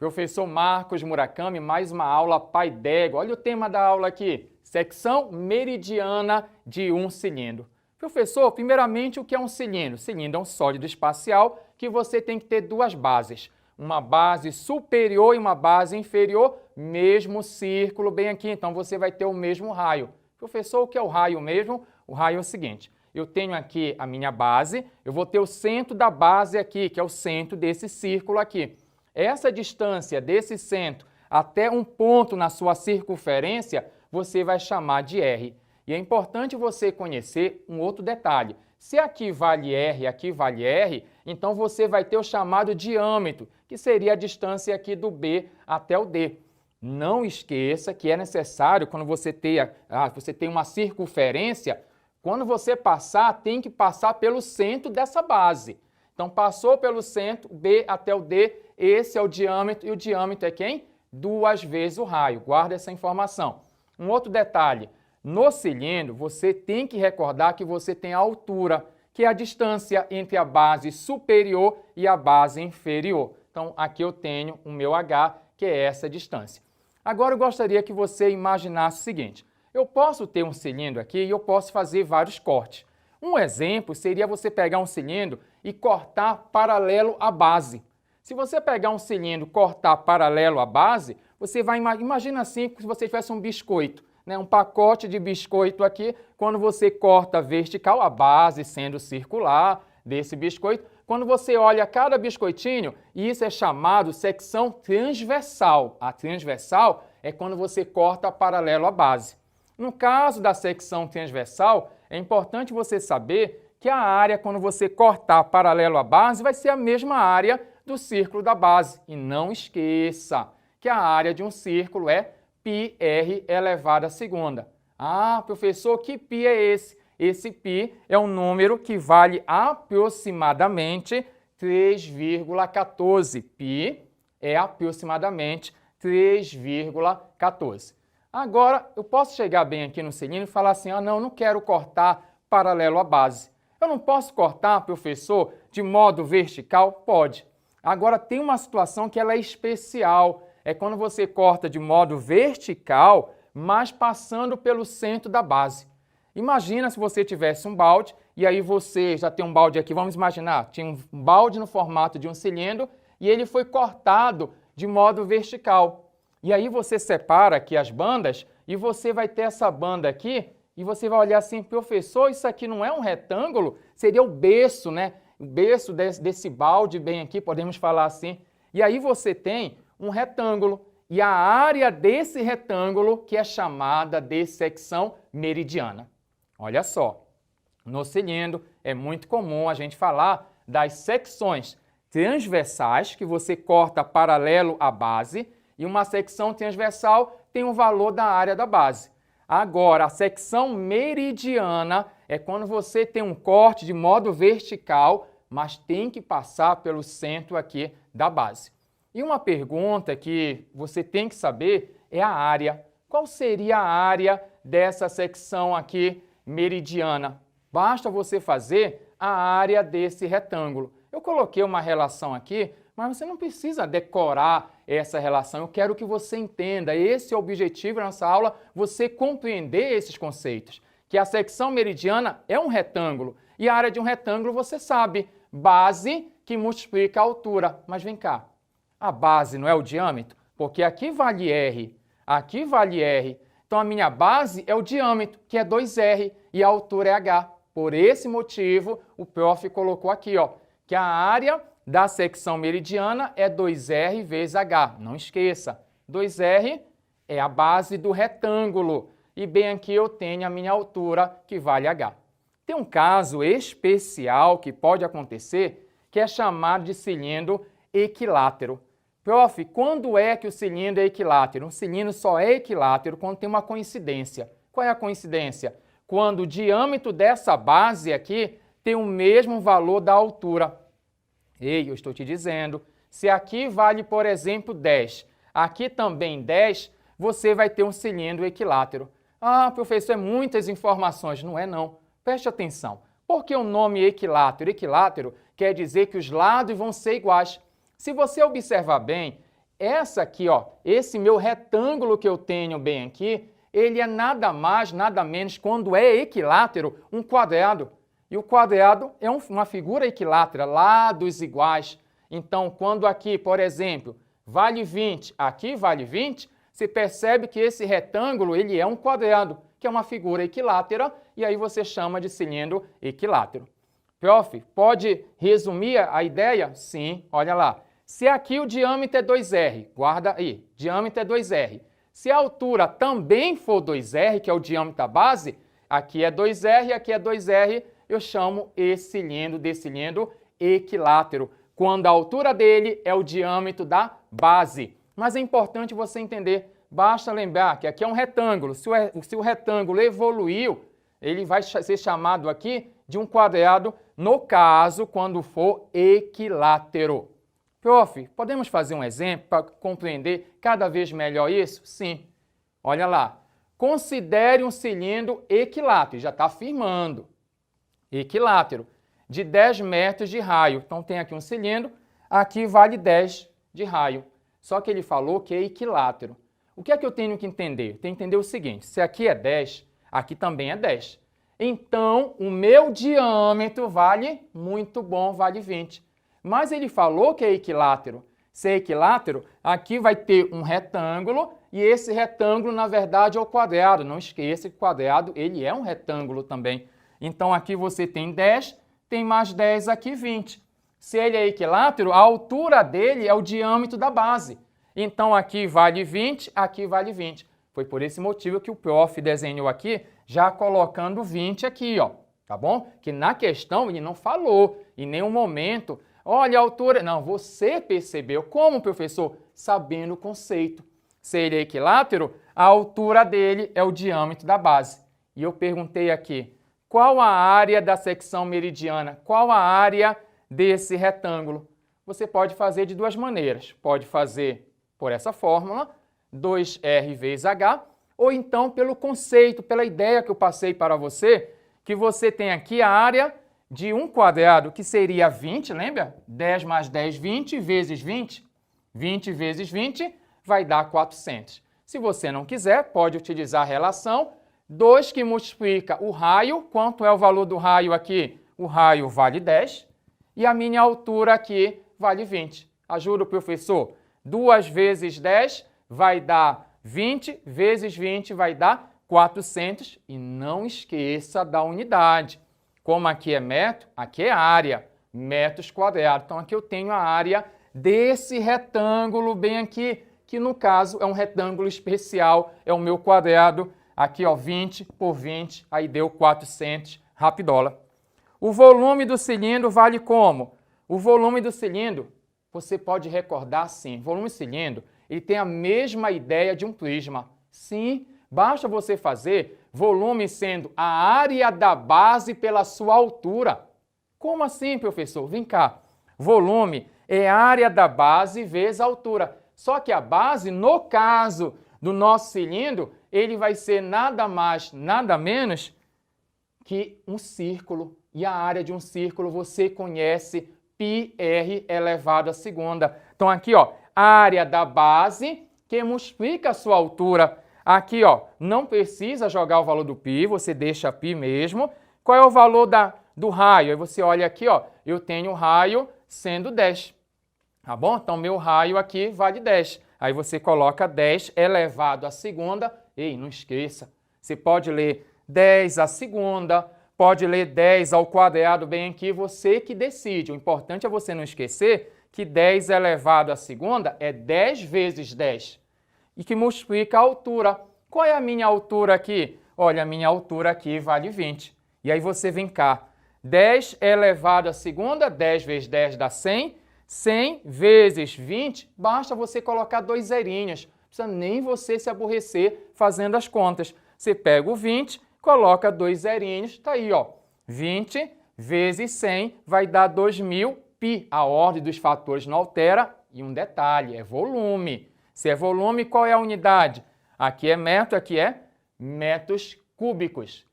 Professor Marcos Murakami, mais uma aula pai d'égua. Olha o tema da aula aqui, secção meridiana de um cilindro. Professor, primeiramente, o que é um cilindro? Cilindro é um sólido espacial que você tem que ter duas bases. Uma base superior e uma base inferior, mesmo círculo bem aqui, então você vai ter o mesmo raio. Professor, o que é o raio mesmo? O raio é o seguinte, eu tenho aqui a minha base, eu vou ter o centro da base aqui, que é o centro desse círculo aqui. Essa distância desse centro até um ponto na sua circunferência, você vai chamar de R. E é importante você conhecer um outro detalhe. Se aqui vale R e aqui vale R, então você vai ter o chamado diâmetro, que seria a distância aqui do B até o D. Não esqueça que é necessário, quando você tem uma circunferência, quando você passar, tem que passar pelo centro dessa base. Então, passou pelo centro, B até o D, esse é o diâmetro, e o diâmetro é quem? 2 vezes o raio. Guarda essa informação. Um outro detalhe, no cilindro, você tem que recordar que você tem a altura, que é a distância entre a base superior e a base inferior. Então, aqui eu tenho o meu H, que é essa distância. Agora, eu gostaria que você imaginasse o seguinte, eu posso ter um cilindro aqui e eu posso fazer vários cortes. Um exemplo seria você pegar um cilindro e cortar paralelo à base. Se você pegar um cilindro e cortar paralelo à base, você vai, imagina assim, se você tivesse um biscoito, né? Um pacote de biscoito aqui, quando você corta vertical, a base sendo circular desse biscoito, quando você olha cada biscoitinho, isso é chamado secção transversal. A transversal é quando você corta paralelo à base. No caso da secção transversal, é importante você saber que a área, quando você cortar paralelo à base, vai ser a mesma área do círculo da base. E não esqueça que a área de um círculo é πr elevado à segunda. Ah, professor, que π é esse? Esse π é um número que vale aproximadamente 3,14. Π é aproximadamente 3,14. Agora, eu posso chegar bem aqui no cilindro e falar assim, não quero cortar paralelo à base. Eu não posso cortar, professor, de modo vertical? Pode. Agora, tem uma situação que ela é especial. É quando você corta de modo vertical, mas passando pelo centro da base. Imagina se você tivesse um balde, e aí você já tem um balde aqui, vamos imaginar, tinha um balde no formato de um cilindro, e ele foi cortado de modo vertical. E aí você separa aqui as bandas, e você vai ter essa banda aqui, e você vai olhar assim, professor, isso aqui não é um retângulo? Seria o berço, né? O berço desse balde bem aqui, podemos falar assim. E aí você tem um retângulo, e a área desse retângulo que é chamada de secção meridiana. Olha só, no cilindro é muito comum a gente falar das secções transversais, que você corta paralelo à base, e uma secção transversal tem o valor da área da base. Agora, a secção meridiana é quando você tem um corte de modo vertical, mas tem que passar pelo centro aqui da base. E uma pergunta que você tem que saber é a área. Qual seria a área dessa secção aqui meridiana? Basta você fazer a área desse retângulo. Eu coloquei uma relação aqui, mas você não precisa decorar essa relação. Eu quero que você entenda. Esse é o objetivo da nossa aula, você compreender esses conceitos. Que a secção meridiana é um retângulo. E a área de um retângulo, você sabe, base que multiplica a altura. Mas vem cá, a base não é o diâmetro? Porque aqui vale R, aqui vale R. Então a minha base é o diâmetro, que é 2R, e a altura é H. Por esse motivo, o prof colocou aqui, que a área da secção meridiana é 2R vezes H. Não esqueça, 2R é a base do retângulo. E bem aqui eu tenho a minha altura, que vale H. Tem um caso especial que pode acontecer, que é chamado de cilindro equilátero. Prof, quando é que o cilindro é equilátero? Um cilindro só é equilátero quando tem uma coincidência. Qual é a coincidência? Quando o diâmetro dessa base aqui tem o mesmo valor da altura. Ei, eu estou te dizendo, se aqui vale, por exemplo, 10, aqui também 10, você vai ter um cilindro equilátero. Ah, professor, é muitas informações. Não é não. Preste atenção. Por que o nome equilátero? Equilátero quer dizer que os lados vão ser iguais. Se você observar bem, essa aqui, ó, esse meu retângulo que eu tenho bem aqui, ele é nada mais, nada menos, quando é equilátero, um quadrado. E o quadrado é uma figura equilátera, lados iguais. Então, quando aqui, por exemplo, vale 20, aqui vale 20, você percebe que esse retângulo ele é um quadrado, que é uma figura equilátera, e aí você chama de cilindro equilátero. Prof, pode resumir a ideia? Sim, olha lá. Se aqui o diâmetro é 2R, guarda aí, diâmetro é 2R. Se a altura também for 2R, que é o diâmetro da base, aqui é 2R, aqui é 2R, eu chamo esse cilindro de cilindro equilátero, quando a altura dele é o diâmetro da base. Mas é importante você entender, basta lembrar que aqui é um retângulo. Se o retângulo evoluiu, ele vai ser chamado aqui de um quadrado, no caso, quando for equilátero. Prof, podemos fazer um exemplo para compreender cada vez melhor isso? Sim. Olha lá. Considere um cilindro equilátero, já está afirmando. Equilátero, de 10 metros de raio. Então, tem aqui um cilindro, aqui vale 10 de raio. Só que ele falou que é equilátero. O que é que eu tenho que entender? Eu tenho que entender o seguinte, se aqui é 10, aqui também é 10. Então, o meu diâmetro vale, muito bom, vale 20. Mas ele falou que é equilátero. Se é equilátero, aqui vai ter um retângulo e esse retângulo, na verdade, é o quadrado. Não esqueça que o quadrado ele é um retângulo também. Então, aqui você tem 10, tem mais 10 aqui, 20. Se ele é equilátero, a altura dele é o diâmetro da base. Então, aqui vale 20, aqui vale 20. Foi por esse motivo que o prof desenhou aqui, já colocando 20 aqui, ó. Tá bom? Que na questão ele não falou em nenhum momento, olha a altura. Não, você percebeu. Como, professor? Sabendo o conceito. Se ele é equilátero, a altura dele é o diâmetro da base. E eu perguntei aqui, qual a área da secção meridiana? Qual a área desse retângulo? Você pode fazer de duas maneiras. Pode fazer por essa fórmula, 2R vezes H, ou então pelo conceito, pela ideia que eu passei para você, que você tem aqui a área de um quadrado, que seria 20, lembra? 10 mais 10, 20 vezes 20. 20 vezes 20 vai dar 400. Se você não quiser, pode utilizar a relação 2 que multiplica o raio. Quanto é o valor do raio aqui? O raio vale 10 e a minha altura aqui vale 20. Ajuda o professor? 2 vezes 10 vai dar 20, vezes 20 vai dar 400. E não esqueça da unidade. Como aqui é metro, aqui é área, metros quadrados. Então, aqui eu tenho a área desse retângulo bem aqui, que no caso é um retângulo especial, é o meu quadrado. Aqui, ó, 20 por 20, aí deu 400, rapidola. O volume do cilindro vale como? O volume do cilindro, você pode recordar sim, volume do cilindro, ele tem a mesma ideia de um prisma. Sim, basta você fazer volume sendo a área da base pela sua altura. Como assim, professor? Vem cá. Volume é a área da base vezes a altura. Só que a base, no caso do nosso cilindro, ele vai ser nada mais, nada menos que um círculo. E a área de um círculo você conhece πr elevado à segunda. Então aqui, ó, a área da base que multiplica a sua altura. Aqui, ó, não precisa jogar o valor do π, você deixa π mesmo. Qual é o valor do raio? Aí você olha aqui, ó, eu tenho o raio sendo 10. Tá bom? Então, meu raio aqui vale 10. Aí você coloca 10 elevado à segunda. Ei, não esqueça, você pode ler 10 à segunda, pode ler 10 ao quadrado bem aqui, você que decide. O importante é você não esquecer que 10 elevado à segunda é 10 vezes 10 e que multiplica a altura. Qual é a minha altura aqui? Olha, a minha altura aqui vale 20. E aí você vem cá, 10 elevado à segunda, 10 vezes 10 dá 100. 100 vezes 20, basta você colocar 2 zerinhos. Não precisa nem você se aborrecer fazendo as contas. Você pega o 20, coloca 2 zerinhos, está aí, ó. 20 vezes 100 vai dar 2000 π. A ordem dos fatores não altera. E um detalhe, é volume. Se é volume, qual é a unidade? Aqui é metro, aqui é metros cúbicos.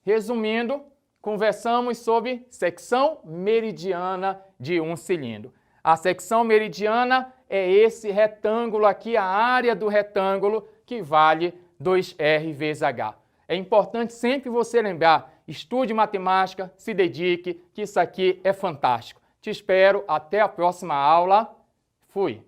Resumindo, conversamos sobre secção meridiana de um cilindro. A secção meridiana é esse retângulo aqui, a área do retângulo, que vale 2R vezes H. É importante sempre você lembrar, estude matemática, se dedique, que isso aqui é fantástico. Te espero, até a próxima aula. Fui!